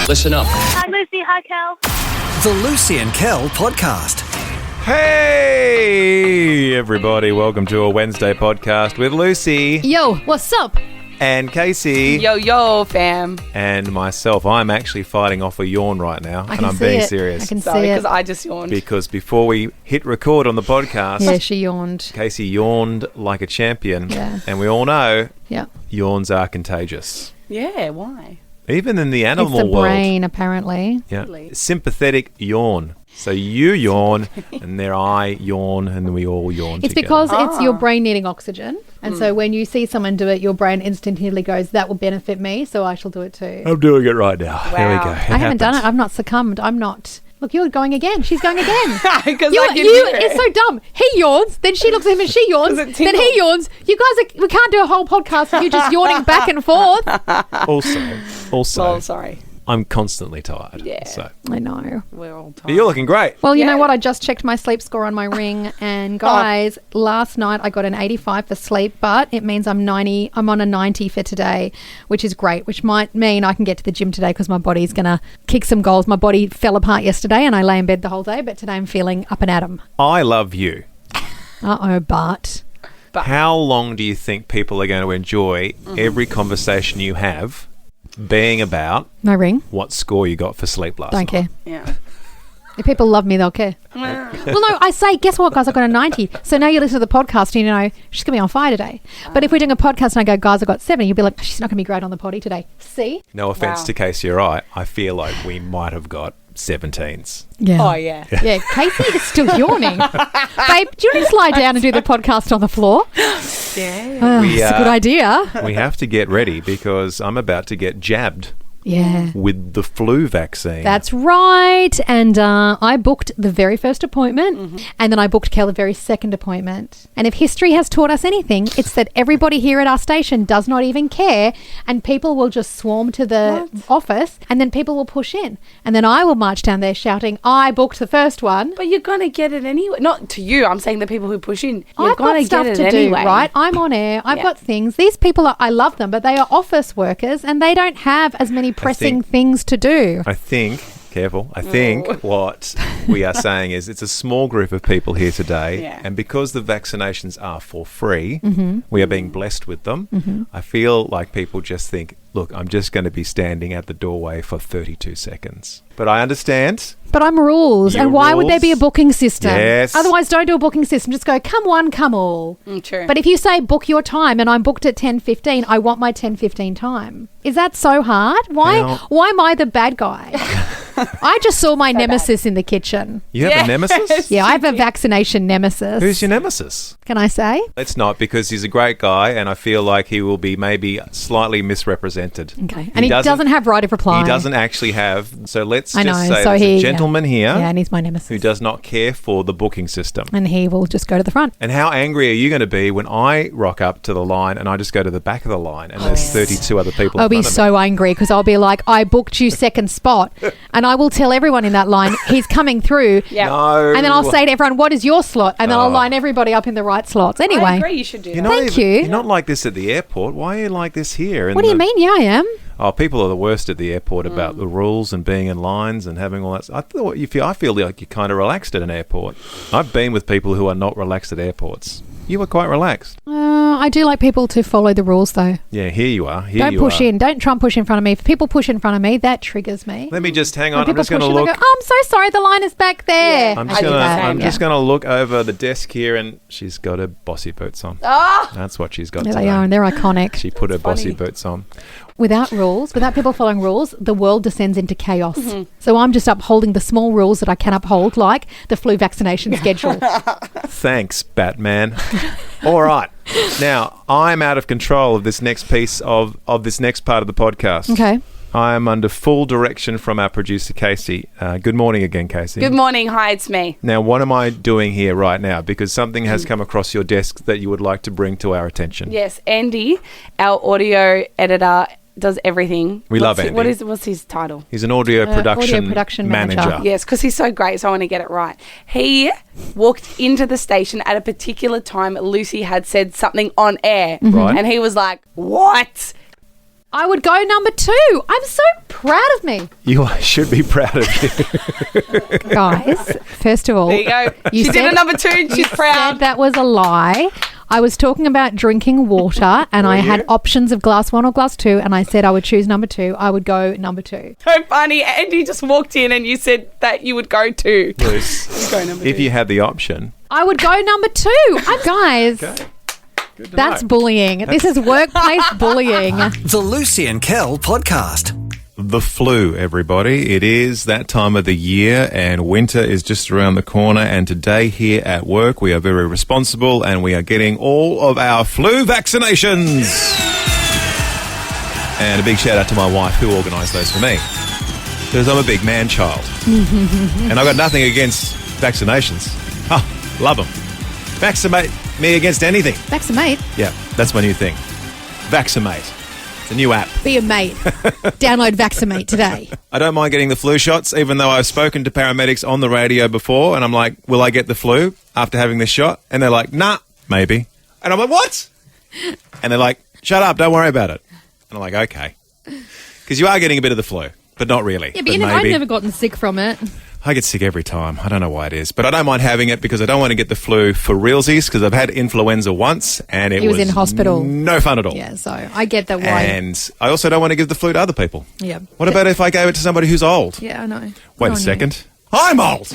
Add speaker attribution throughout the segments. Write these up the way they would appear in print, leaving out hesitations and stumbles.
Speaker 1: Listen up.
Speaker 2: Hi, Lucy. Hi, Kel.
Speaker 3: The Lucy and Kel podcast.
Speaker 4: Hey, everybody. Welcome to a Wednesday podcast with Lucy
Speaker 5: Yo, what's up?
Speaker 4: and Casey
Speaker 6: Yo, fam.
Speaker 4: and myself. I'm actually fighting off a yawn right now, and I'm
Speaker 5: see
Speaker 4: being
Speaker 5: it.
Speaker 4: serious.
Speaker 5: I can
Speaker 6: Sorry,
Speaker 5: see
Speaker 6: because
Speaker 5: it.
Speaker 6: I just yawned.
Speaker 4: Because before we hit record on the podcast,
Speaker 5: Yeah, she yawned.
Speaker 4: Casey yawned like a champion.
Speaker 5: Yeah.
Speaker 4: And we all know
Speaker 5: Yeah.
Speaker 4: yawns are contagious.
Speaker 6: Yeah, why?
Speaker 4: Even in the animal
Speaker 5: It's the
Speaker 4: world.
Speaker 5: brain, apparently.
Speaker 4: Yeah.
Speaker 6: Really?
Speaker 4: Sympathetic yawn. So you yawn, and then I yawn, and then we all yawn
Speaker 5: It's
Speaker 4: together.
Speaker 5: because it's your brain needing oxygen. And so when you see someone do it, your brain instinctively goes, that will benefit me, so I shall do it too.
Speaker 4: I'm doing it right now. There we
Speaker 6: Wow.
Speaker 4: go.
Speaker 5: I haven't done it. I've not succumbed. I'm not. Look, you're going again. She's going again.
Speaker 6: Because
Speaker 5: It's so dumb. He yawns, then she looks at him and she yawns,
Speaker 6: Does it
Speaker 5: then he
Speaker 6: tingle?
Speaker 5: yawns. You guys, we can't do a whole podcast with you just yawning back and forth.
Speaker 4: Also,
Speaker 6: Oh, sorry.
Speaker 4: I'm constantly tired.
Speaker 6: Yeah.
Speaker 4: So.
Speaker 5: I know.
Speaker 6: We're all
Speaker 4: But
Speaker 6: tired.
Speaker 4: you're looking great.
Speaker 5: Well, you know
Speaker 6: Yeah.
Speaker 5: what? I just checked my sleep score on my ring, and guys, last night I got an 85 for sleep, but it means I'm 90. I'm on a 90 for today, which is great. Which might mean I can get to the gym today because my body's gonna kick some goals. My body fell apart yesterday, and I lay in bed the whole day. But today I'm feeling up and at 'em.
Speaker 4: I love you.
Speaker 5: But
Speaker 4: How long do you think people are going to enjoy every conversation you have being about
Speaker 5: my ring.
Speaker 4: what score you got for sleep last
Speaker 5: Don't
Speaker 4: night?
Speaker 5: care.
Speaker 6: Yeah.
Speaker 5: If people love me, they'll care. Well, no, I say, guess what, guys? I got a 90. So now you listen to the podcast and you know she's going to be on fire today. But if we're doing a podcast and I go, guys, I got 70, you'll be like, she's not going to be great on the potty today. See?
Speaker 4: No offense
Speaker 6: Wow.
Speaker 4: to Casey or I feel like we might have got 17s.
Speaker 5: Yeah.
Speaker 6: Oh, yeah.
Speaker 5: Yeah, Casey is still yawning. Babe, do you want to slide down and do the podcast on the floor?
Speaker 6: Yeah.
Speaker 5: Oh,
Speaker 4: We,
Speaker 5: it's a good idea.
Speaker 4: We have to get ready because I'm about to get jabbed
Speaker 5: Yeah.
Speaker 4: with the flu vaccine.
Speaker 5: That's right. And I booked the very first appointment and then I booked Kel the very second appointment. And if history has taught us anything, it's that everybody here at our station does not even care and people will just swarm to the office and then people will push in. And then I will march down there shouting, I booked the first one.
Speaker 6: But you're going to get it anyway. Not to you. I'm saying the people who push in. You're
Speaker 5: I've
Speaker 6: going
Speaker 5: got
Speaker 6: to
Speaker 5: stuff
Speaker 6: get it
Speaker 5: to do,
Speaker 6: anyway.
Speaker 5: right? I'm on air. I've
Speaker 6: Yeah.
Speaker 5: got things. These people, I love them, but they are office workers and they don't have as many pressing things to do.
Speaker 4: I think, careful, I think what we are saying is it's a small group of people here today,
Speaker 6: Yeah.
Speaker 4: and because the vaccinations are for free, we are being blessed with them. I feel like people just think, look, I'm just going to be standing at the doorway for 32 seconds. But I understand.
Speaker 5: But I'm rules.
Speaker 4: Your
Speaker 5: And why would there
Speaker 4: rules.
Speaker 5: be a booking system?
Speaker 4: Yes.
Speaker 5: Otherwise, don't do a booking system. Just go, come one, come all.
Speaker 6: True.
Speaker 5: But if you say book your time and I'm booked at 10:15, I want my 10:15 time. Is that so hard?
Speaker 4: Well-
Speaker 5: Why am I the bad guy? I just saw my nemesis in the kitchen.
Speaker 4: You have a nemesis?
Speaker 5: Yeah, I have a vaccination nemesis.
Speaker 4: Who's your nemesis?
Speaker 5: Can I say?
Speaker 4: Let's not, because he's a great guy, and I feel like he will be maybe slightly misrepresented.
Speaker 5: Okay. And he doesn't have right of reply.
Speaker 4: He doesn't actually have. So let's
Speaker 5: I
Speaker 4: just
Speaker 5: know,
Speaker 4: say
Speaker 5: so
Speaker 4: there's
Speaker 5: he-
Speaker 4: a gentleman here
Speaker 5: Yeah, and he's my nemesis.
Speaker 4: who does not care for the booking system.
Speaker 5: And he will just go to the front.
Speaker 4: And how angry are you going to be when I rock up to the line and I just go to the back of the line and there's 32 other people
Speaker 5: I'll
Speaker 4: in
Speaker 5: be
Speaker 4: front of me?
Speaker 5: so angry because I'll be like, I booked you second spot. And I will tell everyone in that line, he's coming through.
Speaker 6: yeah.
Speaker 4: No.
Speaker 5: And then I'll say to everyone, what is your slot? And then I'll line everybody up in the right slots.
Speaker 6: I
Speaker 5: Anyway,
Speaker 6: agree you should do
Speaker 4: You're
Speaker 6: that.
Speaker 4: not
Speaker 5: Thank you.
Speaker 4: You're not like this at the airport. Why are you like this here?
Speaker 5: what do you mean? Yeah, I am.
Speaker 4: Oh, people are the worst at the airport about the rules and being in lines and having all that. I feel like you're kind of relaxed at an airport. I've been with people who are not relaxed at airports. You were quite relaxed.
Speaker 5: I do like people to follow the rules, though.
Speaker 4: Yeah, here you are. Here
Speaker 5: Don't
Speaker 4: you
Speaker 5: push
Speaker 4: are.
Speaker 5: in. Don't try and push in front of me. If people push in front of me, that triggers me.
Speaker 4: Let me just hang
Speaker 5: When
Speaker 4: on. I'm
Speaker 5: people
Speaker 4: just going to
Speaker 5: push in, I
Speaker 4: look.
Speaker 5: go, oh, I'm so sorry. The line is back there.
Speaker 6: Yeah.
Speaker 4: I'm
Speaker 6: I
Speaker 4: just
Speaker 6: do
Speaker 4: gonna.
Speaker 6: the same,
Speaker 4: I'm
Speaker 6: yeah.
Speaker 4: just gonna look over the desk here, and she's got her bossy boots on.
Speaker 6: Ah!
Speaker 4: That's what she's got
Speaker 5: There
Speaker 4: today.
Speaker 5: they are, and they're iconic.
Speaker 4: She put her
Speaker 6: That's
Speaker 4: bossy
Speaker 6: funny.
Speaker 4: boots on.
Speaker 5: Without rules, without people following rules, the world descends into chaos. So I'm just upholding the small rules that I can uphold, like the flu vaccination schedule.
Speaker 4: Thanks, Batman. All right. Now, I'm out of control of this next piece of this next part of the podcast.
Speaker 5: Okay.
Speaker 4: I am under full direction from our producer, Casey. Good morning again, Casey.
Speaker 6: Good morning. Hi, it's me.
Speaker 4: Now, what am I doing here right now? Because something has come across your desk that you would like to bring to our attention.
Speaker 6: Yes, Andy, our audio editor, does everything.
Speaker 4: We love Andy.
Speaker 6: What's his title?
Speaker 4: He's an audio production,
Speaker 5: production manager.
Speaker 6: Yes, because he's so great, so I want to get it right. He walked into the station at a particular time Lucy had said something on air.
Speaker 4: Right.
Speaker 6: And he was like, what?
Speaker 5: I would go number 2. I'm so proud of me.
Speaker 4: You should be proud of you.
Speaker 5: Guys, first of all,
Speaker 6: There you go. She did a number 2 and she's proud.
Speaker 5: said that was a lie. I was talking about drinking water and I had options of glass 1 or glass 2 and I said I would choose number 2. I would go number 2.
Speaker 6: So funny. Andy just walked in and you said that you would go 2.
Speaker 4: Luce,
Speaker 6: Go number 2.
Speaker 4: if you had the option.
Speaker 5: I would go number 2. Guys,
Speaker 4: Okay. Good to
Speaker 5: that's
Speaker 4: know.
Speaker 5: bullying. This is workplace bullying.
Speaker 3: The Lucy and Kel podcast.
Speaker 4: The flu, everybody. It is that time of the year and winter is just around the corner. And today here at work, we are very responsible and we are getting all of our flu vaccinations. And a big shout out to my wife who organised those for me. Because I'm a big man child. And I've got nothing against vaccinations. Oh, love them. Vaccinate me against anything.
Speaker 5: Vaccinate.
Speaker 4: Yeah, that's my new thing. Vaccinate. It's a new app.
Speaker 5: Be a mate. Download Vaccinate today.
Speaker 4: I don't mind getting the flu shots, even though I've spoken to paramedics on the radio before, and I'm like, will I get the flu after having this shot? And they're like, nah, maybe. And I'm like, what? And they're like, shut up, don't worry about it. And I'm like, okay. Because you are getting a bit of the flu, but not really.
Speaker 5: Yeah, but you know, I've never gotten sick from it.
Speaker 4: I get sick every time. I don't know why it is. But I don't mind having it because I don't want to get the flu for realsies because I've had influenza once and it
Speaker 5: He was in hospital.
Speaker 4: No fun at all.
Speaker 5: Yeah, so I get that why.
Speaker 4: And I also don't want to give the flu to other people.
Speaker 5: Yeah.
Speaker 4: What about if I gave it to somebody who's old?
Speaker 5: Yeah, I know.
Speaker 4: Wait a second. I'm old!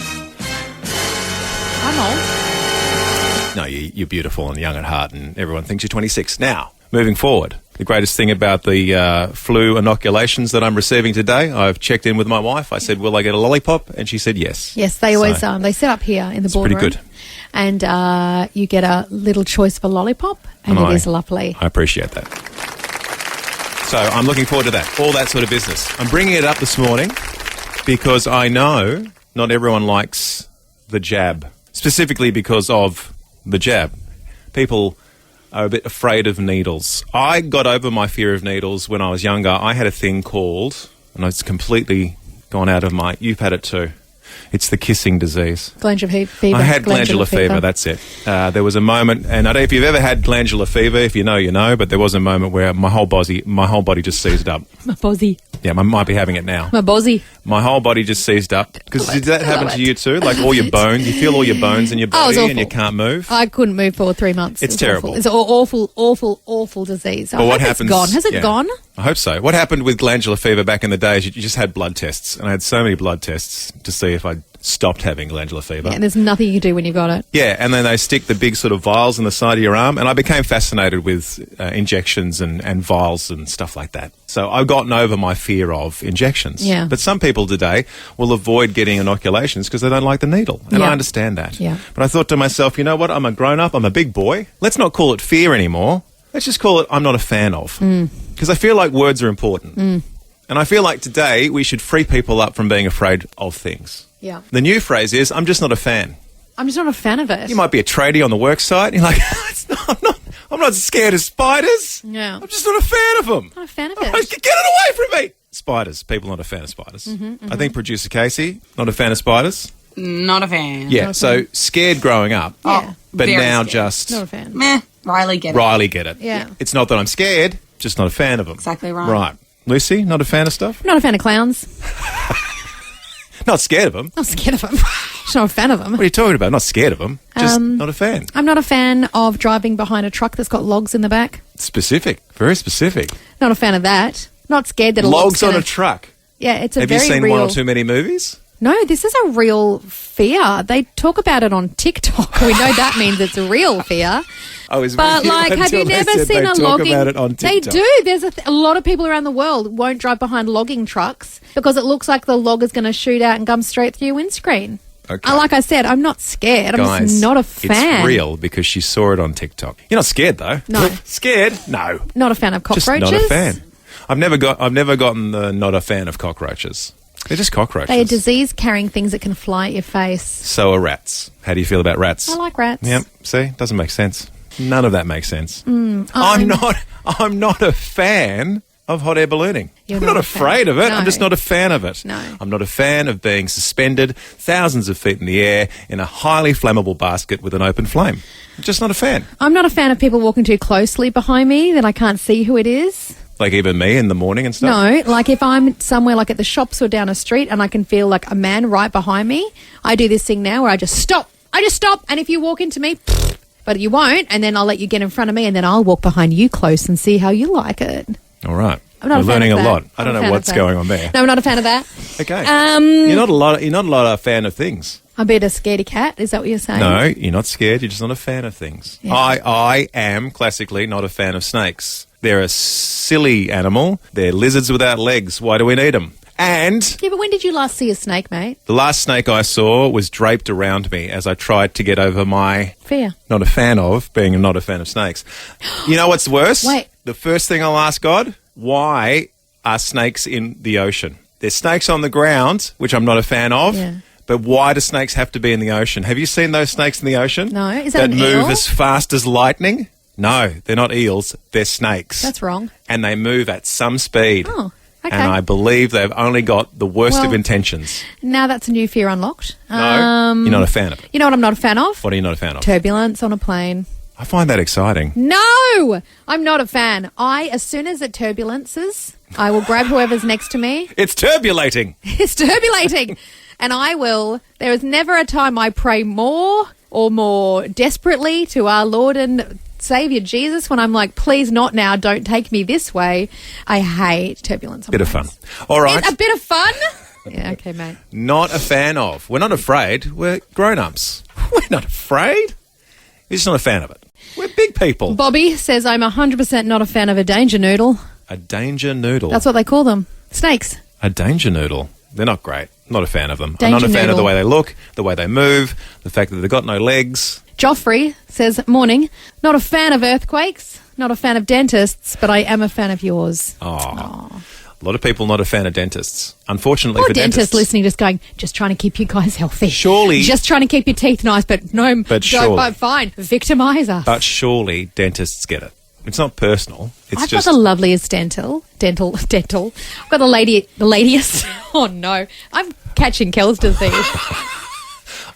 Speaker 5: I'm old.
Speaker 4: No, you're beautiful and young at heart and everyone thinks you're 26. Now, moving forward, the greatest thing about the flu inoculations that I'm receiving today, I've checked in with my wife. I said, will I get a lollipop? And she said yes.
Speaker 5: Yes, they always
Speaker 4: So,
Speaker 5: they set up here in the
Speaker 4: it's
Speaker 5: boardroom.
Speaker 4: pretty good.
Speaker 5: And you get a little choice of a lollipop, and
Speaker 4: And
Speaker 5: it is lovely.
Speaker 4: I appreciate that. So I'm looking forward to that, all that sort of business. I'm bringing it up this morning because I know not everyone likes the jab, specifically because of the jab. People are a bit afraid of needles. I got over my fear of needles when I was younger. I had a thing called, and it's completely gone out of my... You've had it too. It's the kissing disease.
Speaker 5: Glandular fever.
Speaker 4: I had glandular fever, that's it. There was a moment, and I don't know if you've ever had glandular fever. If you know, you know, but there was a moment where my whole body just seized up.
Speaker 5: My bozzy.
Speaker 4: Yeah, I might be having it now.
Speaker 5: My bozzy.
Speaker 4: My whole body just seized up. Because did that happen to you too? Like all your bones, you feel all your bones in your
Speaker 5: Oh, it was
Speaker 4: body and you
Speaker 5: awful.
Speaker 4: can't move?
Speaker 5: I couldn't move for 3 months.
Speaker 4: It's
Speaker 5: It was
Speaker 4: terrible.
Speaker 5: Awful. It's an awful disease.
Speaker 4: But what happens?
Speaker 5: It's gone. Has it
Speaker 4: yeah.
Speaker 5: gone?
Speaker 4: I hope so. What happened with glandular fever back in the day is you just had blood tests. And I had so many blood tests to see if I'd stopped having glandular fever.
Speaker 5: Yeah, and there's nothing you can do when you've got it.
Speaker 4: Yeah, and then they stick the big sort of vials in the side of your arm, and I became fascinated with injections and vials and stuff like that. So I've gotten over my fear of injections.
Speaker 5: Yeah.
Speaker 4: But some people today will avoid getting inoculations because they don't like the needle, and
Speaker 5: Yeah.
Speaker 4: I understand that.
Speaker 5: Yeah.
Speaker 4: But I thought to myself, you know what, I'm a grown-up, I'm a big boy. Let's not call it fear anymore. Let's just call it I'm not a fan of. Because I feel like words are important. And I feel like today we should free people up from being afraid of things.
Speaker 5: Yeah.
Speaker 4: The new phrase is, I'm just not a fan.
Speaker 5: I'm just not a fan of it.
Speaker 4: You might be a tradie on the work site. You're like, I'm not scared of spiders.
Speaker 5: Yeah.
Speaker 4: I'm just not a fan of them.
Speaker 5: Not a fan of
Speaker 4: Get
Speaker 5: it.
Speaker 4: it away from me. Spiders. People not a fan of spiders. I think producer Casey, not a fan of spiders.
Speaker 6: Not a fan.
Speaker 4: Yeah.
Speaker 5: Not a
Speaker 4: So scared growing up.
Speaker 5: Yeah.
Speaker 4: But
Speaker 6: Very
Speaker 4: now
Speaker 6: scared.
Speaker 4: just
Speaker 5: Not a fan.
Speaker 6: Meh. Riley get it.
Speaker 4: Riley get it.
Speaker 5: Yeah.
Speaker 4: It's not that I'm scared, just not a fan of them.
Speaker 6: Exactly right.
Speaker 4: Right. Lucy, not a fan of stuff?
Speaker 5: Not a fan of clowns.
Speaker 4: Not scared of them.
Speaker 5: Not scared of them. Just not a fan of them.
Speaker 4: What are you talking about? Not scared of them. Just not a fan.
Speaker 5: I'm not a fan of driving behind a truck that's got logs in the back.
Speaker 4: Specific. Very specific.
Speaker 5: Not a fan of that. Not scared that a
Speaker 4: Logs
Speaker 5: log's
Speaker 4: on
Speaker 5: gonna,
Speaker 4: a truck.
Speaker 5: Yeah, it's a
Speaker 4: Have you
Speaker 5: very
Speaker 4: seen
Speaker 5: real.
Speaker 4: one or too many movies?
Speaker 5: No, this is a real fear. They talk about it on TikTok. We know that means it's a real fear.
Speaker 4: I was
Speaker 5: But
Speaker 4: with you
Speaker 5: like, have
Speaker 4: until
Speaker 5: you
Speaker 4: they
Speaker 5: never
Speaker 4: said
Speaker 5: seen
Speaker 4: they
Speaker 5: a
Speaker 4: talk
Speaker 5: logging?
Speaker 4: about it on
Speaker 5: They
Speaker 4: TikTok.
Speaker 5: do. There's a lot of people around the world won't drive behind logging trucks because it looks like the log is going to shoot out and come straight through your windscreen.
Speaker 4: Okay.
Speaker 5: Like I said, I'm not scared. I'm
Speaker 4: Guys,
Speaker 5: just not a fan.
Speaker 4: It's real because she saw it on TikTok. You're not scared though.
Speaker 5: No.
Speaker 4: Scared? No.
Speaker 5: Not a fan of
Speaker 4: Just
Speaker 5: cockroaches.
Speaker 4: not a fan. I've never gotten the not a fan of cockroaches. They're just cockroaches.
Speaker 5: They are disease-carrying things that can fly at your face.
Speaker 4: So are rats. How do you feel about rats?
Speaker 5: I like rats.
Speaker 4: Yep. See, doesn't make sense. None of that makes sense.
Speaker 5: I'm
Speaker 4: I'm not a fan of hot air ballooning.
Speaker 5: You're
Speaker 4: I'm
Speaker 5: not
Speaker 4: not
Speaker 5: a fan.
Speaker 4: afraid of it.
Speaker 5: No.
Speaker 4: I'm just not a fan of it.
Speaker 5: No.
Speaker 4: I'm not a fan of being suspended thousands of feet in the air in a highly flammable basket with an open flame. I'm just not a fan.
Speaker 5: I'm not a fan of people walking too closely behind me that I can't see who it is.
Speaker 4: Like even me in the morning and stuff?
Speaker 5: No, like if I'm somewhere like at the shops or down a street and I can feel like a man right behind me, I do this thing now where I just stop. And if you walk into me, but you won't, and then I'll let you get in front of me and then I'll walk behind you close and see how you like it.
Speaker 4: All right.
Speaker 5: I'm not
Speaker 4: We're
Speaker 5: a fan
Speaker 4: learning
Speaker 5: of
Speaker 4: a
Speaker 5: that.
Speaker 4: lot. I don't
Speaker 5: I'm a
Speaker 4: know
Speaker 5: fan
Speaker 4: what's
Speaker 5: of that.
Speaker 4: going on there.
Speaker 5: No, I'm not a fan of that.
Speaker 4: Okay. You're not a lot of fan of things.
Speaker 5: I'm a bit of a scaredy cat. Is that what you're saying?
Speaker 4: No, you're not scared. You're just not a fan of things.
Speaker 5: Yeah.
Speaker 4: I am classically not a fan of snakes. They're a silly animal. They're lizards without legs. Why do we need them? And
Speaker 5: Yeah, but when did you last see a snake, mate?
Speaker 4: the last snake I saw was draped around me as I tried to get over my
Speaker 5: Fear.
Speaker 4: not a fan of, being not a fan of snakes. You know what's worse?
Speaker 5: Wait.
Speaker 4: The first thing I'll ask God, why are snakes in the ocean? There's snakes on the ground, which I'm not a fan of.
Speaker 5: Yeah.
Speaker 4: But why do snakes have to be in the ocean? Have you seen those snakes in the ocean?
Speaker 5: No. Is that an
Speaker 4: move
Speaker 5: eel?
Speaker 4: as fast as lightning? No, they're not eels. They're snakes.
Speaker 5: That's wrong.
Speaker 4: And they move at some speed.
Speaker 5: Oh, okay.
Speaker 4: And I believe they've only got the worst of
Speaker 5: Well,
Speaker 4: intentions.
Speaker 5: Now that's a new fear unlocked.
Speaker 4: No, you're not a fan of it.
Speaker 5: You know what I'm not a fan of?
Speaker 4: What are you not a fan of?
Speaker 5: Turbulence on a plane.
Speaker 4: I find that exciting.
Speaker 5: No, I'm not a fan. As soon as it turbulences, I will grab whoever's next to me.
Speaker 4: It's turbulating.
Speaker 5: It's turbulating. And there is never a time I pray more or more desperately to our Lord and Saviour Jesus when I'm like, please not now, don't take me this way. I hate turbulence.
Speaker 4: Bit of fun. All right.
Speaker 5: A bit of fun? Yeah, okay, mate.
Speaker 4: Not a fan of. We're not afraid. We're grown-ups. We're not afraid. We're just not a fan of it. We're big people.
Speaker 5: Bobby says I'm 100% not a fan of a danger noodle.
Speaker 4: A danger noodle.
Speaker 5: That's what they call them. Snakes.
Speaker 4: A danger noodle. They're not great. Not a fan of them. I'm
Speaker 5: Danger
Speaker 4: not a fan of the
Speaker 5: noodle.
Speaker 4: way they look, the way they move, the fact that they've got no legs.
Speaker 5: Joffrey says, morning, not a fan of earthquakes, not a fan of dentists, but I am a fan of yours.
Speaker 4: Oh. A lot of people not a fan of dentists. Unfortunately
Speaker 5: Poor
Speaker 4: for
Speaker 5: dentists
Speaker 4: dentists.
Speaker 5: listening, just going, just trying to keep you guys healthy.
Speaker 4: Surely-
Speaker 5: Just trying to keep your teeth nice, but no,
Speaker 4: But surely-
Speaker 5: but fine. Victimise us.
Speaker 4: But surely dentists get it. It's not personal. It's
Speaker 5: I've
Speaker 4: just
Speaker 5: got the loveliest dental. I've got the ladiest. Oh no, I'm catching Kel's disease.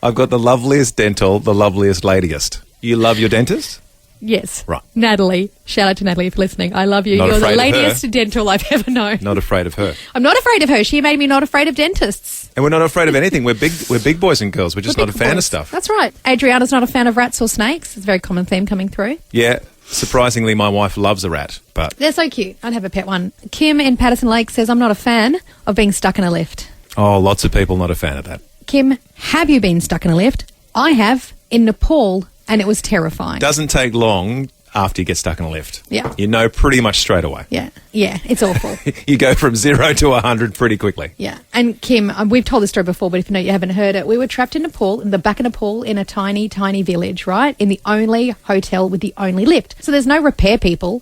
Speaker 4: I've got the loveliest dental, the loveliest ladiest. You love your dentist?
Speaker 5: Yes.
Speaker 4: Right.
Speaker 5: Natalie. Shout out to Natalie for listening. I love you.
Speaker 4: Not
Speaker 5: You're the
Speaker 4: afraid of her.
Speaker 5: ladiest dental I've ever known.
Speaker 4: Not afraid of her.
Speaker 5: I'm not afraid of her. She made me not afraid of dentists.
Speaker 4: And we're not afraid of anything. We're big boys and girls. We're just
Speaker 5: We're
Speaker 4: not a
Speaker 5: big
Speaker 4: fan of
Speaker 5: boys.
Speaker 4: stuff.
Speaker 5: That's right. Adriana's not a fan of rats or snakes. It's a very common theme coming through.
Speaker 4: Yeah. Surprisingly, my wife loves a rat, but
Speaker 5: They're so cute. I'd have a pet one. Kim in Patterson Lake says, I'm not a fan of being stuck in a lift.
Speaker 4: lots of people not a fan of that.
Speaker 5: Kim, have you been stuck in a lift? I have, in Nepal, and it was terrifying.
Speaker 4: Doesn't take long after you get stuck in a lift.
Speaker 5: Yeah.
Speaker 4: You know pretty much straight away.
Speaker 5: Yeah, it's awful.
Speaker 4: You go from 0 to 100 pretty quickly.
Speaker 5: Yeah. And Kim, we've told this story before, but if you haven't heard it, we were trapped in Nepal, in the back of Nepal, in a tiny, tiny village, right? In the only hotel with the only lift. So there's no repair people,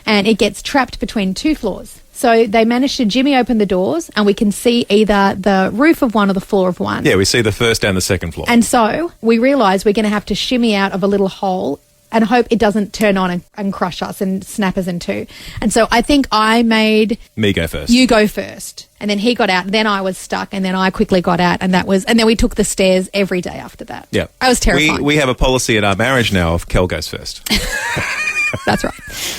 Speaker 5: and it gets trapped between two floors. So they managed to jimmy open the doors, and we can see either the roof of one or the floor of one.
Speaker 4: Yeah, we see the first and the second floor.
Speaker 5: And so we realise we're going to have to shimmy out of a little hole and hope it doesn't turn on and crush us and snap us in two. And so I think I made
Speaker 4: Me go first.
Speaker 5: you go first. And then he got out. Then I was stuck. And then I quickly got out. And then we took the stairs every day after that.
Speaker 4: Yeah.
Speaker 5: I was terrified.
Speaker 4: We have a policy in our marriage now of Kel goes first.
Speaker 5: That's right.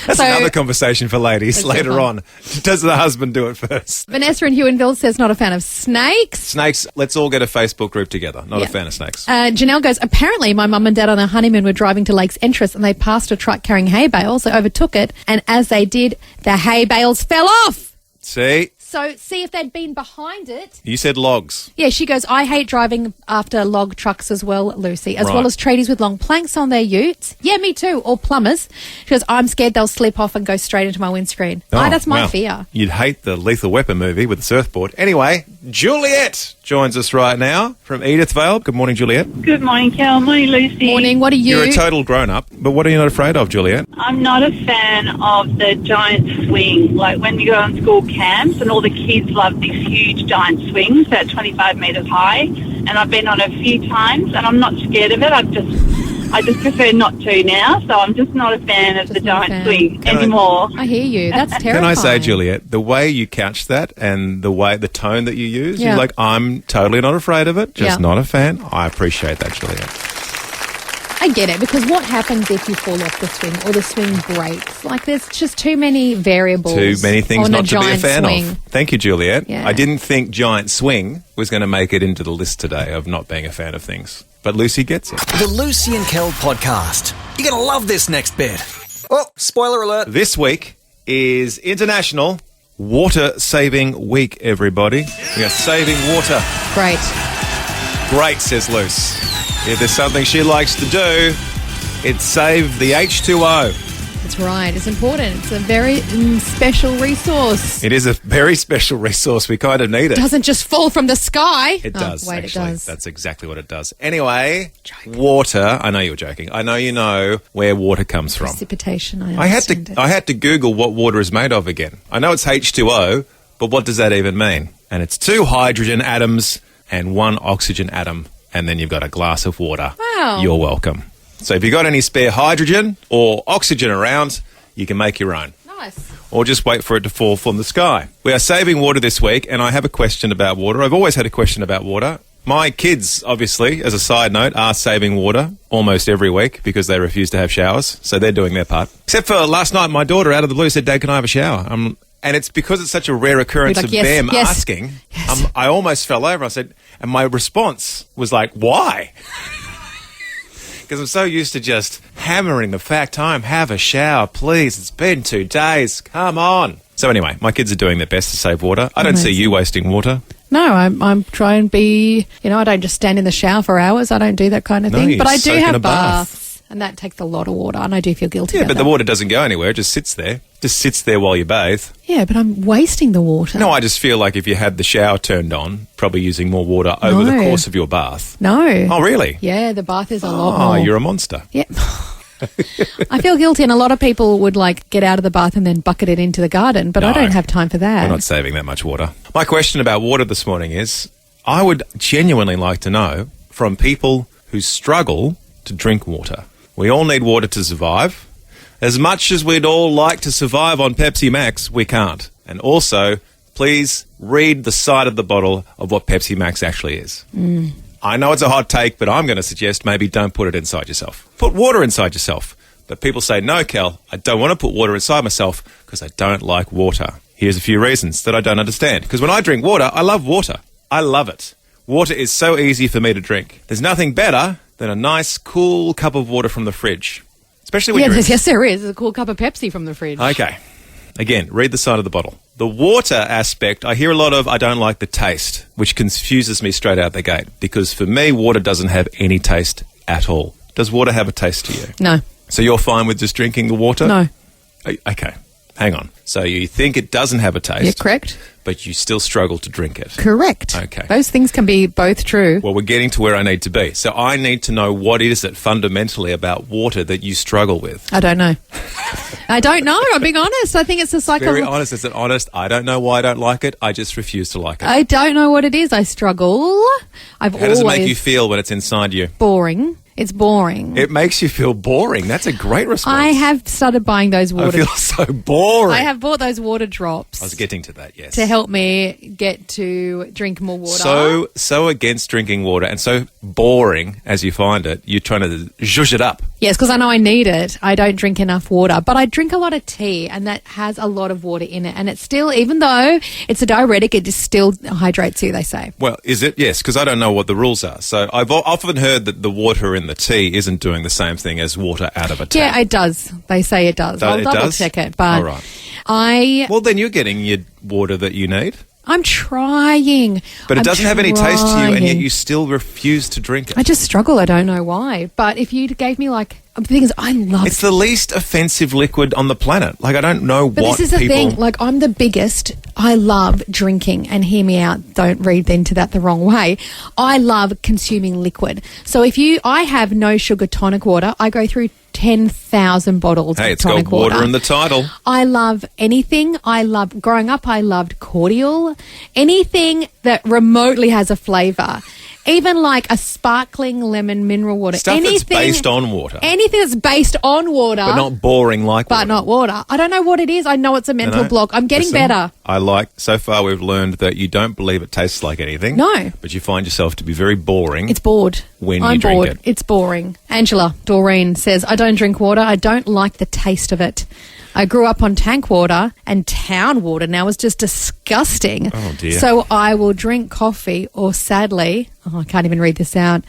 Speaker 4: That's
Speaker 5: So-
Speaker 4: another conversation for ladies
Speaker 5: That's
Speaker 4: later
Speaker 5: so fun.
Speaker 4: on. Does the husband do it first?
Speaker 5: Vanessa in Hewenville says not a fan of snakes.
Speaker 4: Snakes, let's all get a Facebook group together. Not
Speaker 5: Yeah.
Speaker 4: a fan of snakes.
Speaker 5: Janelle goes, apparently my mum and dad on their honeymoon were driving to Lake's Entrance and they passed a truck carrying hay bales. They overtook it. And as they did, the hay bales fell off.
Speaker 4: See?
Speaker 5: So see if they'd been behind it.
Speaker 4: You said logs.
Speaker 5: Yeah, she goes, I hate driving after log trucks as well, Lucy, as
Speaker 4: Right.
Speaker 5: well as tradies with long planks on their utes. Yeah, me too. Or plumbers. She goes, I'm scared they'll slip off and go straight into my windscreen. That's my
Speaker 4: wow.
Speaker 5: fear.
Speaker 4: You'd hate the Lethal Weapon movie with the surfboard. Anyway, Juliet joins us right now from Edithvale. Good morning, Juliet.
Speaker 1: Good morning, Kel. Morning, Lucy.
Speaker 5: Morning, what are you?
Speaker 4: You're a total grown-up, but what are you not afraid of, Juliet?
Speaker 1: I'm not a fan of the giant swing. Like when you go on school camps and all the kids love these huge giant swings about 25 metres high. And I've been on a few times and I'm not scared of it. I just prefer not to now. So I'm just not a fan of the
Speaker 5: Just not a
Speaker 1: giant
Speaker 5: fan.
Speaker 1: swing anymore.
Speaker 5: I hear you. That's terrifying.
Speaker 4: Can I say, Juliet, the way you couch that and the tone that you use,
Speaker 5: Yeah.
Speaker 4: you're like, I'm totally not afraid of it, just
Speaker 5: Yeah.
Speaker 4: not a fan. I appreciate that, Juliet.
Speaker 5: I get it, because what happens if you fall off the swing or the swing breaks? Like, there's just too many variables.
Speaker 4: Too many things
Speaker 5: on
Speaker 4: not to be a
Speaker 5: giant
Speaker 4: fan
Speaker 5: swing.
Speaker 4: of. Thank you, Juliet.
Speaker 5: Yeah.
Speaker 4: I didn't think giant swing was going to make it into the list today of not being a fan of things. But Lucy gets it.
Speaker 3: The Lucy and Kel podcast. You're going to love this next bit. Oh, spoiler alert.
Speaker 4: This week is International Water Saving Week, everybody. We are saving water.
Speaker 5: Great.
Speaker 4: Great, says Luce. If there's something she likes to do, it's save the H2O.
Speaker 5: That's right. It's important. It's a very special resource.
Speaker 4: It is a very special resource. We kind of need it.
Speaker 5: It doesn't just fall from the sky.
Speaker 4: It does,
Speaker 5: wait,
Speaker 4: actually.
Speaker 5: it does.
Speaker 4: That's exactly what it does. Anyway, water. I know you were joking. I know you know where water comes from.
Speaker 5: Precipitation,
Speaker 4: I had to Google what water is made of again. I know it's H2O, but what does that even mean? And it's 2 hydrogen atoms and 1 oxygen atom, and then you've got a glass of water.
Speaker 5: Wow.
Speaker 4: You're welcome. So if you've got any spare hydrogen or oxygen around, you can make your own.
Speaker 5: Nice.
Speaker 4: Or just wait for it to fall from the sky. We are saving water this week, and I have a question about water. I've always had a question about water. My kids, obviously, as a side note, are saving water almost every week because they refuse to have showers, so they're doing their part. Except for last night, my daughter, out of the blue, said, "Dad, can I have a shower?" And it's because it's such a rare occurrence
Speaker 5: You're like,
Speaker 4: of
Speaker 5: yes,
Speaker 4: them
Speaker 5: yes,
Speaker 4: asking.
Speaker 5: yes.
Speaker 4: I almost fell over. I said, and my response was like, "Why?" Because I'm so used to just hammering the fact, have a shower, please. It's been 2 days. Come on. So anyway, my kids are doing their best to save water. I don't see you wasting water.
Speaker 5: No, I'm trying to be, I don't just stand in the shower for hours. I don't do that kind of
Speaker 4: No,
Speaker 5: thing.
Speaker 4: you
Speaker 5: But I do
Speaker 4: soak in a
Speaker 5: have
Speaker 4: bath.
Speaker 5: baths, and that takes a lot of water, and I do feel guilty
Speaker 4: Yeah,
Speaker 5: about
Speaker 4: but the
Speaker 5: that.
Speaker 4: water doesn't go anywhere. It just sits there. Just sits there while you bathe.
Speaker 5: Yeah, but I'm wasting the water.
Speaker 4: No, I just feel like if you had the shower turned on, probably using more water over the
Speaker 5: No.
Speaker 4: course of your bath.
Speaker 5: No.
Speaker 4: Oh, really?
Speaker 5: Yeah, the bath is a lot
Speaker 4: Oh,
Speaker 5: more.
Speaker 4: you're a monster.
Speaker 5: Yeah. I feel guilty, and a lot of people would get out of the bath and then bucket it into the garden, but I
Speaker 4: No.
Speaker 5: don't have time for that.
Speaker 4: We're not saving that much water. My question about water this morning is, I would genuinely like to know from people who struggle to drink water. We all need water to survive. As much as we'd all like to survive on Pepsi Max, we can't. And also, please read the side of the bottle of what Pepsi Max actually is. I know it's a hot take, but I'm going to suggest maybe don't put it inside yourself. Put water inside yourself. But people say, no, Kel, I don't want to put water inside myself because I don't like water. Here's a few reasons that I don't understand. Because when I drink water, I love water. I love it. Water is so easy for me to drink. There's nothing better than a nice, cool cup of water from the fridge. Especially when you're
Speaker 5: yes, there is. A cool cup of Pepsi from the fridge.
Speaker 4: Okay. Again, read the side of the bottle. The water aspect, I hear a lot of, I don't like the taste, which confuses me straight out the gate. Because for me, water doesn't have any taste at all. Does water have a taste to you?
Speaker 5: No.
Speaker 4: So you're fine with just drinking the water?
Speaker 5: No.
Speaker 4: Okay. Hang on. So you think it doesn't have a taste?
Speaker 5: Yeah, correct.
Speaker 4: But you still struggle to drink it?
Speaker 5: Correct.
Speaker 4: Okay.
Speaker 5: Those things can be both true.
Speaker 4: Well, we're getting to where I need to be. So I need to know what is it fundamentally about water that you struggle with.
Speaker 5: I don't know. I don't know. I'm being honest. I think it's just like
Speaker 4: Very honest. Is it honest? I don't know why I don't like it. I just refuse to like it.
Speaker 5: I don't know what it is. I struggle.
Speaker 4: How does it make you feel when it's inside you?
Speaker 5: Boring. It's boring.
Speaker 4: It makes you feel boring. That's a great response.
Speaker 5: I have started buying those water.
Speaker 4: I feel so boring.
Speaker 5: I have bought those water drops.
Speaker 4: I was getting to that, yes.
Speaker 5: To help me get to drink more water.
Speaker 4: So against drinking water and so boring as you find it, you're trying to zhuzh it up.
Speaker 5: Yes, because I know I need it. I don't drink enough water, but I drink a lot of tea, and that has a lot of water in it. And it's still, even though it's a diuretic, it just still hydrates you, they say.
Speaker 4: Well, is it? Yes, because I don't know what the rules are. So I've often heard that the water in the tea isn't doing the same thing as water out of a tap.
Speaker 5: Yeah, it does. They say it does. I'll double check it. But
Speaker 4: all right. Well, then you're getting your water that you need.
Speaker 5: I'm trying.
Speaker 4: But it doesn't have any taste to you, and yet you still refuse to drink it.
Speaker 5: I just struggle. I don't know why. But if you gave me the thing is, I love
Speaker 4: it's the least offensive liquid on the planet. Like, I don't know
Speaker 5: but
Speaker 4: what
Speaker 5: this is the
Speaker 4: people...
Speaker 5: thing. Like, I'm the biggest. I love drinking, and hear me out. Don't read into that the wrong way. I love consuming liquid. So I have no sugar tonic water. I go through 10,000 bottles of
Speaker 4: it's
Speaker 5: tonic
Speaker 4: got water in the title.
Speaker 5: I love anything. Growing up, I loved cordial. Anything that remotely has a flavour. Even like a sparkling lemon mineral water.
Speaker 4: Stuff that's based on water.
Speaker 5: Anything that's based on water.
Speaker 4: But not boring like water.
Speaker 5: But not water. I don't know what it is. I know it's a mental block. I'm getting better.
Speaker 4: So far we've learned that you don't believe it tastes like anything.
Speaker 5: No.
Speaker 4: But you find yourself to be very boring.
Speaker 5: It's bored.
Speaker 4: When
Speaker 5: I'm
Speaker 4: you drink
Speaker 5: bored.
Speaker 4: it.
Speaker 5: It's boring. Angela Doreen says, I don't drink water. I don't like the taste of it. I grew up on tank water, and town water now is just disgusting.
Speaker 4: Oh, dear.
Speaker 5: So I will drink coffee, or sadly, I can't even read this out.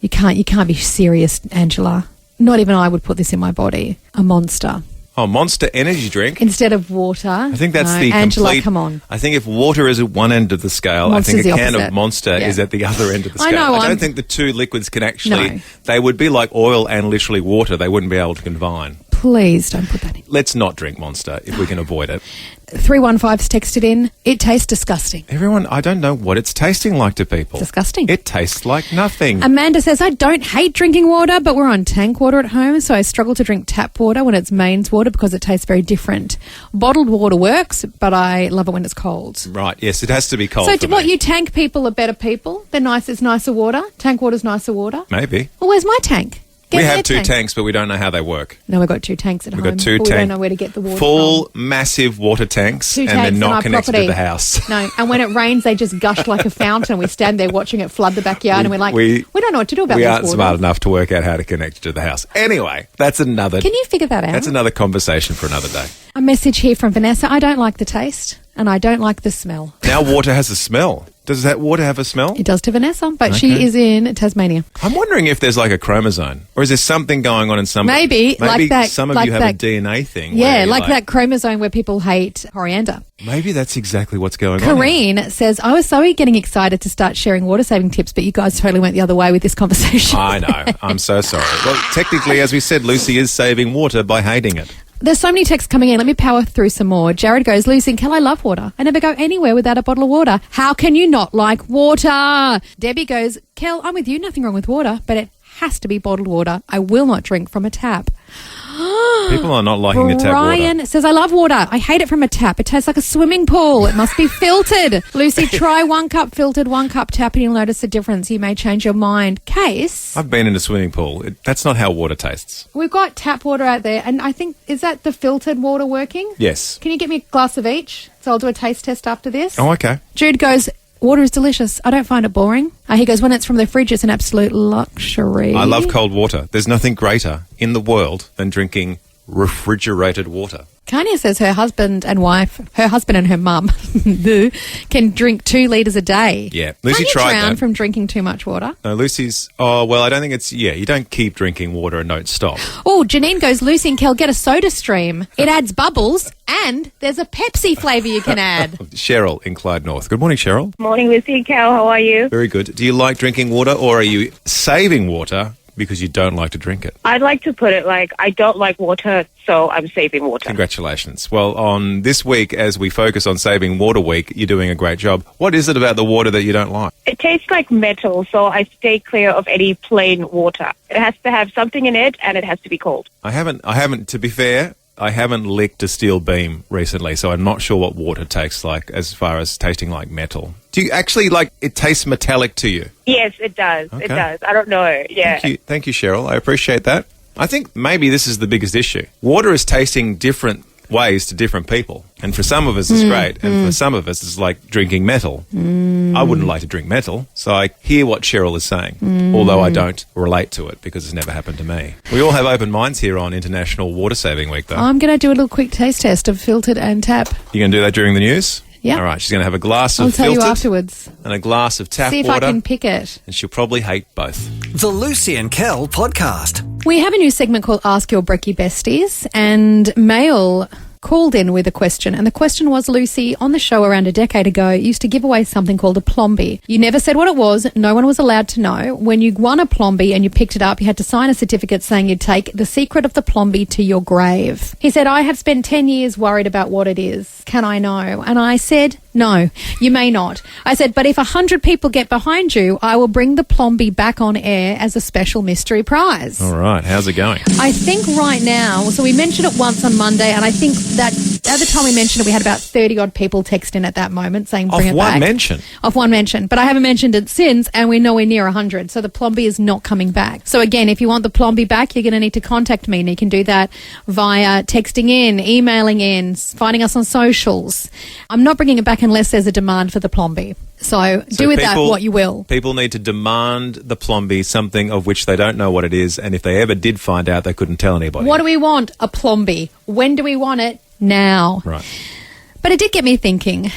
Speaker 5: You can't be serious, Angela. Not even I would put this in my body. A Monster.
Speaker 4: Oh, Monster energy drink.
Speaker 5: Instead of water.
Speaker 4: I think that's the
Speaker 5: Angela,
Speaker 4: complete...
Speaker 5: come on.
Speaker 4: I think if water is at one end of the scale,
Speaker 5: Monster's
Speaker 4: I think a can
Speaker 5: opposite.
Speaker 4: of Monster is at the other end of the
Speaker 5: I
Speaker 4: scale.
Speaker 5: know,
Speaker 4: I don't think the two liquids can actually...
Speaker 5: No.
Speaker 4: They would be like oil and literally water. They wouldn't be able to combine.
Speaker 5: Please don't put that in.
Speaker 4: Let's not drink Monster if we can avoid it.
Speaker 5: 315's texted in. It tastes disgusting.
Speaker 4: Everyone, I don't know what it's tasting like to people.
Speaker 5: Disgusting.
Speaker 4: It tastes like nothing.
Speaker 5: Amanda says, I don't hate drinking water, but we're on tank water at home, so I struggle to drink tap water when it's mains water because it tastes very different. Bottled water works, but I love it when it's cold.
Speaker 4: Right, yes, it has to be cold.
Speaker 5: So you tank people are better people? They're nice, it's nicer water? Tank water's nicer water?
Speaker 4: Maybe.
Speaker 5: Well, where's my tank? Get
Speaker 4: We
Speaker 5: me
Speaker 4: have
Speaker 5: a
Speaker 4: two
Speaker 5: tank.
Speaker 4: tanks, but we don't know how they work.
Speaker 5: No, we've got two tanks at
Speaker 4: We've
Speaker 5: home.
Speaker 4: got two
Speaker 5: but
Speaker 4: tanks.
Speaker 5: We don't know where to get the water
Speaker 4: Full,
Speaker 5: from.
Speaker 4: massive water tanks,
Speaker 5: Two
Speaker 4: and
Speaker 5: tanks
Speaker 4: they're
Speaker 5: on
Speaker 4: not
Speaker 5: our
Speaker 4: connected
Speaker 5: property.
Speaker 4: to the house.
Speaker 5: No, and when it rains, they just gush like a fountain. We stand there watching it flood the backyard, and we're like, we don't know what to do about
Speaker 4: We
Speaker 5: this
Speaker 4: aren't
Speaker 5: water.
Speaker 4: smart enough to work out how to connect it to the house. Anyway, that's another...
Speaker 5: Can you figure that out?
Speaker 4: That's another conversation for another day.
Speaker 5: A message here from Vanessa. I don't like the taste, and I don't like the smell.
Speaker 4: Now water has a smell. Does that water have a smell?
Speaker 5: It does to Vanessa, but
Speaker 4: Okay.
Speaker 5: she is in Tasmania.
Speaker 4: I'm wondering if there's like a chromosome, or is there something going on in some...
Speaker 5: Maybe like that.
Speaker 4: some of
Speaker 5: like
Speaker 4: you have
Speaker 5: that,
Speaker 4: a DNA thing.
Speaker 5: Yeah,
Speaker 4: where you're
Speaker 5: like that chromosome where people hate coriander.
Speaker 4: Maybe that's exactly what's going on.
Speaker 5: Kareen says, I was so getting excited to start sharing water-saving tips, but you guys totally went the other way with this conversation.
Speaker 4: I know. I'm so sorry. Well, technically, as we said, Lucy is saving water by hating it.
Speaker 5: There's so many texts coming in. Let me power through some more. Jared goes, Lucy and Kel, I love water. I never go anywhere without a bottle of water. How can you not like water? Debbie goes, Kel, I'm with you. Nothing wrong with water, but it has to be bottled water. I will not drink from a tap.
Speaker 4: People are not liking the tap water.
Speaker 5: Brian says, I love water. I hate it from a tap. It tastes like a swimming pool. It must be filtered. Lucy, try 1 cup filtered, 1 cup tap, and you'll notice the difference. You may change your mind. Case,
Speaker 4: I've been in a swimming pool. That's not how water tastes.
Speaker 5: we've got tap water out there, and I think, is that the filtered water working?
Speaker 4: Yes.
Speaker 5: Can you get me a glass of each? So I'll do a taste test after this.
Speaker 4: Oh, okay.
Speaker 5: Jude goes, water is delicious. I don't find it boring. He goes, when it's from the fridge, it's an absolute luxury.
Speaker 4: I love cold water. There's nothing greater in the world than drinking refrigerated water.
Speaker 5: Kanya says her husband and her mum, can drink 2 litres a day.
Speaker 4: Yeah. Lucy
Speaker 5: Can't you
Speaker 4: tried
Speaker 5: drown
Speaker 4: that.
Speaker 5: from drinking too much water?
Speaker 4: No, Lucy's... Oh, well, I don't think it's... Yeah, you don't keep drinking water and don't stop.
Speaker 5: Oh, Janine goes, Lucy and Kel, get a soda stream. It adds bubbles and there's a Pepsi flavour you can add.
Speaker 4: Cheryl in Clyde North. Good morning, Cheryl.
Speaker 2: Morning, Lucy and Kel. How are you?
Speaker 4: Very good. Do you like drinking water, or are you saving water because you don't like to drink it?
Speaker 2: I'd like to put it like I don't like water, so I'm saving water.
Speaker 4: Congratulations. Well, on this week, as we focus on Saving Water Week, you're doing a great job. What is it about the water that you don't like?
Speaker 2: It tastes like metal, so I stay clear of any plain water. It has to have something in it, and it has to be cold.
Speaker 4: I haven't, to be fair, I haven't licked a steel beam recently, so I'm not sure what water tastes like as far as tasting like metal. Do you actually it tastes metallic to you?
Speaker 2: Yes, it does.
Speaker 4: Okay.
Speaker 2: It does. I don't know. Yeah.
Speaker 4: Thank you, Cheryl. I appreciate that. I think maybe this is the biggest issue. Water is tasting different ways to different people. And for some of us, it's great. And for some of us, it's like drinking metal. I wouldn't like to drink metal. So I hear what Cheryl is saying, although I don't relate to it because it's never happened to me. We all have open minds here on International Water Saving Week, though.
Speaker 5: I'm going to do a little quick taste test of filtered and tap.
Speaker 4: You going to do that during the news?
Speaker 5: Yeah.
Speaker 4: All right. She's going to have a glass
Speaker 5: I'll
Speaker 4: of
Speaker 5: tell you
Speaker 4: filtered
Speaker 5: afterwards.
Speaker 4: and a glass of tap
Speaker 5: See if
Speaker 4: water.
Speaker 5: I can pick it.
Speaker 4: And she'll probably hate both.
Speaker 3: The Lucy and Kel podcast.
Speaker 5: We have a new segment called Ask Your Brekkie Besties, and Mail called in with a question, and the question was, Lucy, on the show around a decade ago, you used to give away something called a plombie. You never said what it was. No one was allowed to know. When you won a plombie and you picked it up, you had to sign a certificate saying you'd take the secret of the plombie to your grave. He said, I have spent 10 years worried about what it is. Can I know? And I said, No, you may not. I said, but if 100 people get behind you, I will bring the Plomby back on air as a special mystery prize.
Speaker 4: All right. How's it going?
Speaker 5: I think right now, so we mentioned it once on Monday, and I think that at the time we mentioned it, we had about 30-odd people text in at that moment saying bring it back. Off one mention. But I haven't mentioned it since, and we're nowhere near 100, so the Plomby is not coming back. So again, if you want the Plomby back, you're going to need to contact me, and you can do that via texting in, emailing in, finding us on socials. I'm not bringing it back unless there's a demand for the Plomby. So do with that what you will.
Speaker 4: People need to demand the Plomby, something of which they don't know what it is, and if they ever did find out, they couldn't tell anybody.
Speaker 5: What do we want? A Plomby. When do we want it? Now.
Speaker 4: Right.
Speaker 5: But it did get me thinking,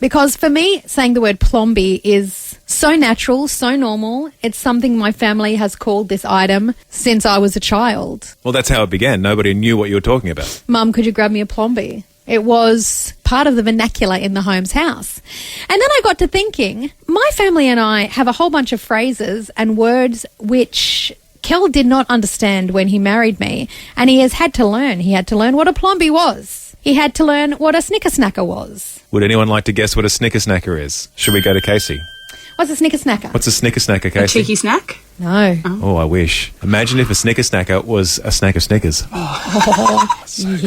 Speaker 5: because for me, saying the word Plomby is so natural, so normal. It's something my family has called this item since I was a child.
Speaker 4: Well, that's how it began. Nobody knew what you were talking about.
Speaker 5: Mum, could you grab me a Plomby? It was part of the vernacular in the Holmes house. And then I got to thinking, my family and I have a whole bunch of phrases and words which Kel did not understand when he married me, and he has had to learn. He had to learn what a Plomby was. He had to learn what a snicker snacker was.
Speaker 4: Would anyone like to guess what a snicker snacker is? Should we go to Casey?
Speaker 5: What's a snicker snacker?
Speaker 4: What's a snicker snacker, Casey?
Speaker 6: A cheeky snack?
Speaker 5: No.
Speaker 4: Oh, I wish. Imagine if a snicker snacker was a snack of Snickers.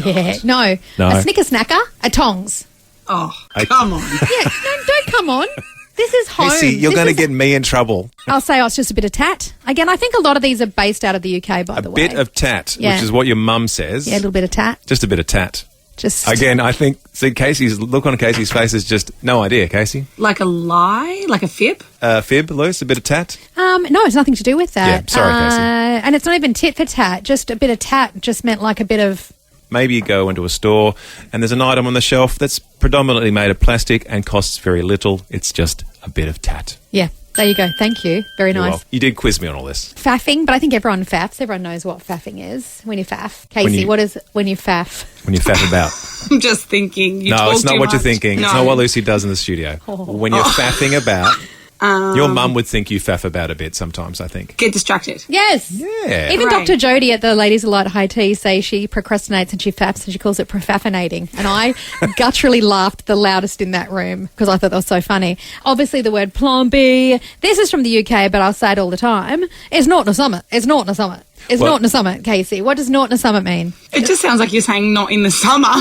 Speaker 5: Yeah. No. A snicker snacker, a tongs.
Speaker 6: Oh, come on.
Speaker 5: Yeah, no, don't come on. This is home.
Speaker 4: Casey, you're going to get me in trouble.
Speaker 5: I'll say it's just a bit of tat. Again, I think a lot of these are based out of the UK, by the way.
Speaker 4: A bit of tat,
Speaker 5: Yeah.
Speaker 4: which is what your mum says.
Speaker 5: Yeah, a little bit of tat.
Speaker 4: Just a bit of tat.
Speaker 5: Just
Speaker 4: Again, I think, see, Casey's look on Casey's face is just no idea, Casey.
Speaker 6: Like a lie? Like a fib?
Speaker 4: Fib, Luce, a bit of tat?
Speaker 5: No, it's nothing to do with that.
Speaker 4: Yeah, sorry, Casey.
Speaker 5: And it's not even tit for tat. Just a bit of tat just meant like a bit of...
Speaker 4: Maybe you go into a store and there's an item on the shelf that's predominantly made of plastic and costs very little. It's just a bit of tat.
Speaker 5: Yeah, there you go. Thank you. Very nice.
Speaker 4: Well, you did quiz me on all this.
Speaker 5: Faffing, but I think everyone faffs. Everyone knows what faffing is. When you faff. Casey, what is when you faff?
Speaker 4: When you faff about.
Speaker 6: I'm just thinking.
Speaker 4: No, it's not what you're thinking.
Speaker 6: No.
Speaker 4: It's not what Lucy does in the studio. When you're faffing about, your mum would think you faff about a bit sometimes, I think.
Speaker 6: Get distracted.
Speaker 5: Yes.
Speaker 4: Yeah.
Speaker 5: Even
Speaker 6: Right.
Speaker 5: Dr. Jodie at the Ladies Delight High Tea say she procrastinates and she faffs and she calls it profaffinating. And I gutturally laughed the loudest in that room because I thought that was so funny. Obviously, the word Plomby, this is from the UK, but I'll say it all the time, is Norton or Summit. It's Norton or Summit. It's Norton or Summit, Casey. What does Norton or Summit mean?
Speaker 6: It just sounds like you're saying not in the summer.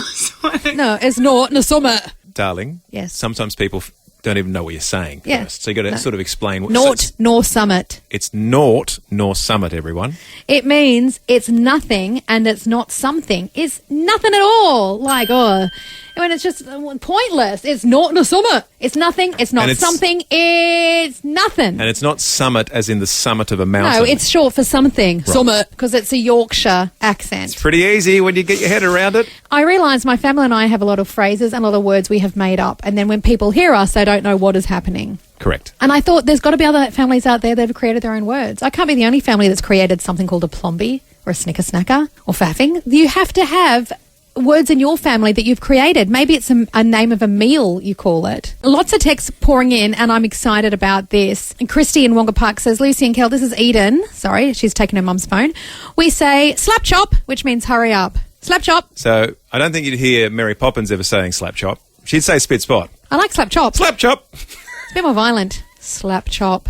Speaker 5: No, it's Norton or Summit.
Speaker 4: Darling,
Speaker 5: Yes.
Speaker 4: sometimes people don't even know what you're saying
Speaker 5: Yeah.
Speaker 4: first. So you got to sort of explain.
Speaker 5: Naught nor summit.
Speaker 4: It's naught nor summit, everyone.
Speaker 5: It means it's nothing and it's not something. It's nothing at all. Like, when it's just pointless. It's naught nor summit. It's nothing. It's not something. It's nothing.
Speaker 4: And it's not summit as in the summit of a mountain.
Speaker 5: No, it's short for something. Right. Summit, because it's a Yorkshire accent.
Speaker 4: It's pretty easy when you get your head around it.
Speaker 5: I realise my family and I have a lot of phrases and a lot of words we have made up. And then when people hear us, they don't know what is happening.
Speaker 4: Correct.
Speaker 5: And I thought there's got to be other families out there that have created their own words. I can't be the only family that's created something called a Plomby or a snicker snacker or faffing. You have to have words in your family that you've created. Maybe it's a name of a meal, you call it. Lots of texts pouring in, and I'm excited about this. And Christy in Wonga Park says, Lucy and Kel, this is Eden. Sorry, she's taken her mum's phone. We say slap chop, which means hurry up. Slap chop.
Speaker 4: So I don't think you'd hear Mary Poppins ever saying slap chop. She'd say spit spot.
Speaker 5: I like slap chop.
Speaker 4: Slap chop.
Speaker 5: It's a bit more violent. Slap chop.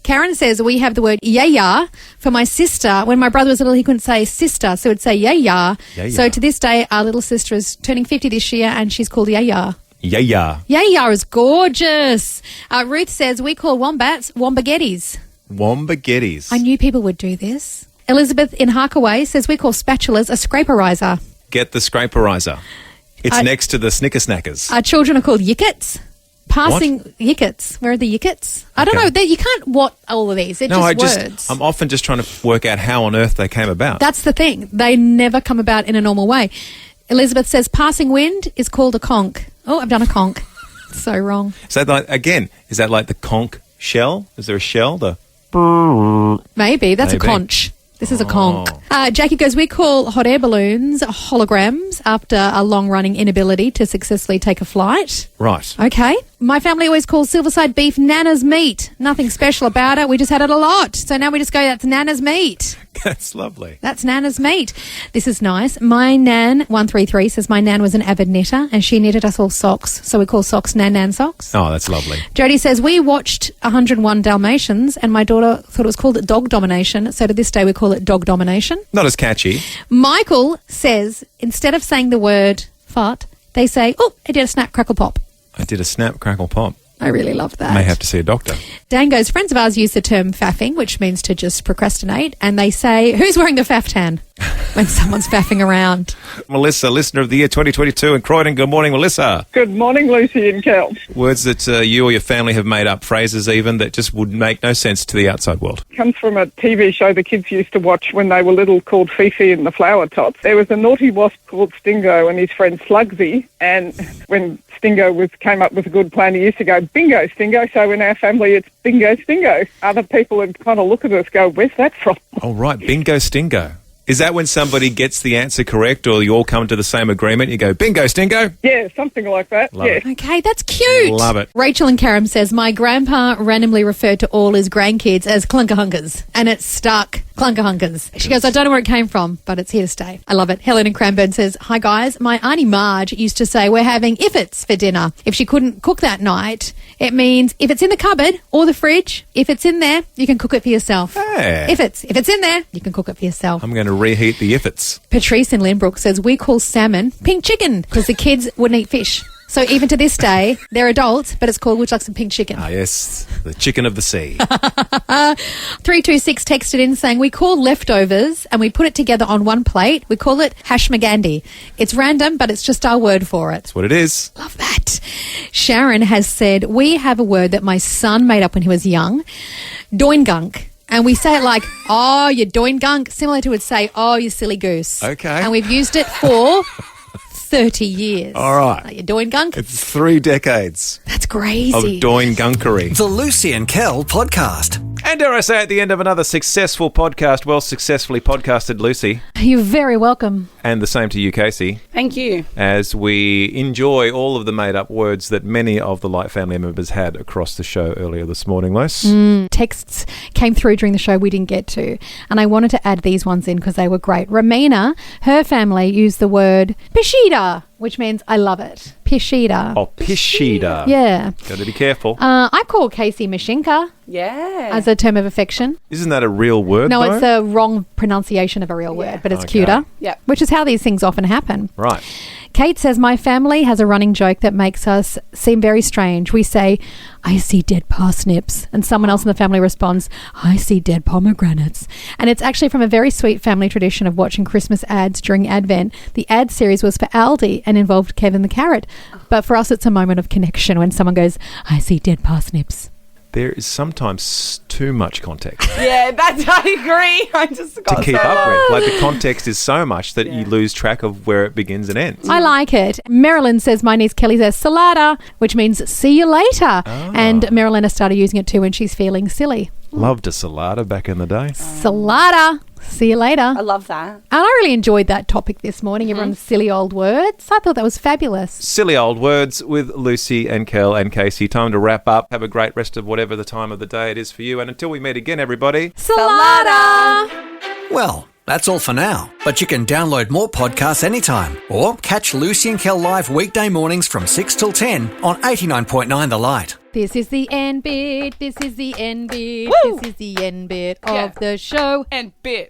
Speaker 5: Karen says we have the word yeah for my sister. When my brother was little, he couldn't say sister, so he'd say yeah. So to this day, our little sister is turning 50 this year, and she's called yeah.
Speaker 4: Yeah.
Speaker 5: Yeah is gorgeous. Ruth says we call wombats wombagettis.
Speaker 4: Wombagettis.
Speaker 5: I knew people would do this. Elizabeth in Harkaway says we call spatulas a scraperizer.
Speaker 4: Get the scraperizer. It's next to the snicker snackers.
Speaker 5: Our children are called yickets. Passing yickets. Where are the yickets? I don't know. You can't all of these. They're just words.
Speaker 4: I'm often just trying to work out how on earth they came about.
Speaker 5: That's the thing. They never come about in a normal way. Elizabeth says passing wind is called a conch. Oh, I've done a conch. So wrong.
Speaker 4: So is that like the conch shell? Is there a shell?
Speaker 5: Maybe. That's a conch. This is a conch. Jackie goes, we call hot air balloons holograms after a long-running inability to successfully take a flight.
Speaker 4: Right.
Speaker 5: Okay. My family always calls Silverside beef Nana's meat. Nothing special about it. We just had it a lot. So now we just go, that's Nana's meat.
Speaker 4: That's lovely.
Speaker 5: That's Nana's meat. This is nice. My Nan, 133, says my Nan was an avid knitter and she knitted us all socks. So we call socks Nan socks.
Speaker 4: Oh, that's lovely.
Speaker 5: Jody says, we watched 101 Dalmatians and my daughter thought it was called dog domination. So to this day we call it dog domination.
Speaker 4: Not as catchy.
Speaker 5: Michael says, instead of saying the word fart, they say, oh, I did a snap, crackle, pop.
Speaker 4: I did a snap, crackle, pop.
Speaker 5: I really love that.
Speaker 4: May have to see a doctor.
Speaker 5: Dan goes, friends of ours use the term faffing, which means to just procrastinate, and they say, who's wearing the faftan when someone's faffing around?
Speaker 4: Melissa, listener of the year 2022 in Croydon. Good morning, Melissa.
Speaker 7: Good morning, Lucy and Kel.
Speaker 4: Words that you or your family have made up, phrases even, that just would make no sense to the outside world.
Speaker 7: Comes from a TV show the kids used to watch when they were little called Fifi and the Flower Tots. There was a naughty wasp called Stingo and his friend Slugsy, and when Stingo came up with a good plan, he used to go, bingo, Stingo. So in our family, it's bingo, Stingo. Other people would kind of look at us go, where's that from?
Speaker 4: Oh, right, bingo, stingo. Is that when somebody gets the answer correct or you all come to the same agreement? You go, bingo, stingo?
Speaker 7: Yeah, something like that.
Speaker 4: Love it.
Speaker 5: Okay, that's cute.
Speaker 4: Love it.
Speaker 5: Rachel and Karam says, my grandpa randomly referred to all his grandkids as klunker honkers, and it stuck. Klunker honkers. She goes, I don't know where it came from, but it's here to stay. I love it. Helen in Cranbourne says, hi guys, my Auntie Marge used to say we're having ifits for dinner. If she couldn't cook that night, it means if it's in the cupboard or the fridge, if it's in there, you can cook it for yourself.
Speaker 4: Hey.
Speaker 5: If it's in there, you can cook it for yourself.
Speaker 4: I'm going to reheat the ifits.
Speaker 5: Patrice in Lynbrook says, we call salmon pink chicken because the kids wouldn't eat fish. So even to this day, they're adults, but it's called, would you like some pink chicken?
Speaker 4: Ah, yes, the chicken of the sea.
Speaker 5: 326 texted in saying, we call leftovers and we put it together on one plate. We call it hash magandi. It's random, but it's just our word for it.
Speaker 4: That's what it is.
Speaker 5: Love that. Sharon has said, we have a word that my son made up when he was young, doingunk. And we say it like, oh, you doingunk, similar to would say, oh, you silly goose.
Speaker 4: Okay.
Speaker 5: And we've used it for 30 years.
Speaker 4: All right.
Speaker 5: Like, you're doingunk?
Speaker 4: It's 3 decades
Speaker 5: That's crazy.
Speaker 4: of doingunkery.
Speaker 3: The Lucy and Kel podcast.
Speaker 4: And dare I say, at the end of another successful podcast, well successfully podcasted, Lucy.
Speaker 5: You're very welcome.
Speaker 4: And the same to you, Casey,
Speaker 6: Thank you.
Speaker 4: as we enjoy all of the made-up words that many of the Light family members had across the show earlier this morning, Luce.
Speaker 5: Texts came through during the show we didn't get to, and I wanted to add these ones in because they were great. Ramina, her family used the word pishita, which means I love it. Pishita.
Speaker 4: Oh, pishita.
Speaker 5: Yeah.
Speaker 4: Got to be careful.
Speaker 5: I call Casey Mashinka
Speaker 6: Yeah.
Speaker 5: as a term of affection.
Speaker 4: Isn't that a real word,
Speaker 5: No,
Speaker 4: though?
Speaker 5: it's a wrong pronunciation of a real word, but it's
Speaker 4: Okay.
Speaker 5: cuter.
Speaker 6: Yep.
Speaker 5: Which is how these things often happen.
Speaker 4: Right.
Speaker 5: Kate says, my family has a running joke that makes us seem very strange. We say, I see dead parsnips. And someone else in the family responds, I see dead pomegranates. And it's actually from a very sweet family tradition of watching Christmas ads during Advent. The ad series was for Aldi and involved Kevin the Carrot. But for us, it's a moment of connection when someone goes, I see dead parsnips.
Speaker 4: There is sometimes too much context
Speaker 6: Yeah, I agree. I just
Speaker 4: to
Speaker 6: got
Speaker 4: keep
Speaker 6: so
Speaker 4: up
Speaker 6: lost.
Speaker 4: with. Like, the context is so much that you lose track of where it begins and ends.
Speaker 5: I like it. Marilyn says, my niece Kelly says salada, which means see you later. And Marilyn has started using it too when she's feeling silly.
Speaker 4: Loved a salada back in the day.
Speaker 5: Salada. See you later.
Speaker 6: I love that.
Speaker 5: And I really enjoyed that topic this morning, everyone's silly old words. I thought that was fabulous.
Speaker 4: Silly old words with Lucy and Kel and Casey. Time to wrap up. Have a great rest of whatever the time of the day it is for you. And until we meet again, everybody.
Speaker 5: Salada!
Speaker 3: Well, that's all for now. But you can download more podcasts anytime or catch Lucy and Kel live weekday mornings from 6 till 10 on 89.9 The Light.
Speaker 5: This is the end bit. This is the end bit.
Speaker 6: Woo!
Speaker 5: This is the end bit
Speaker 6: Yeah.
Speaker 5: of the show.
Speaker 6: And bit.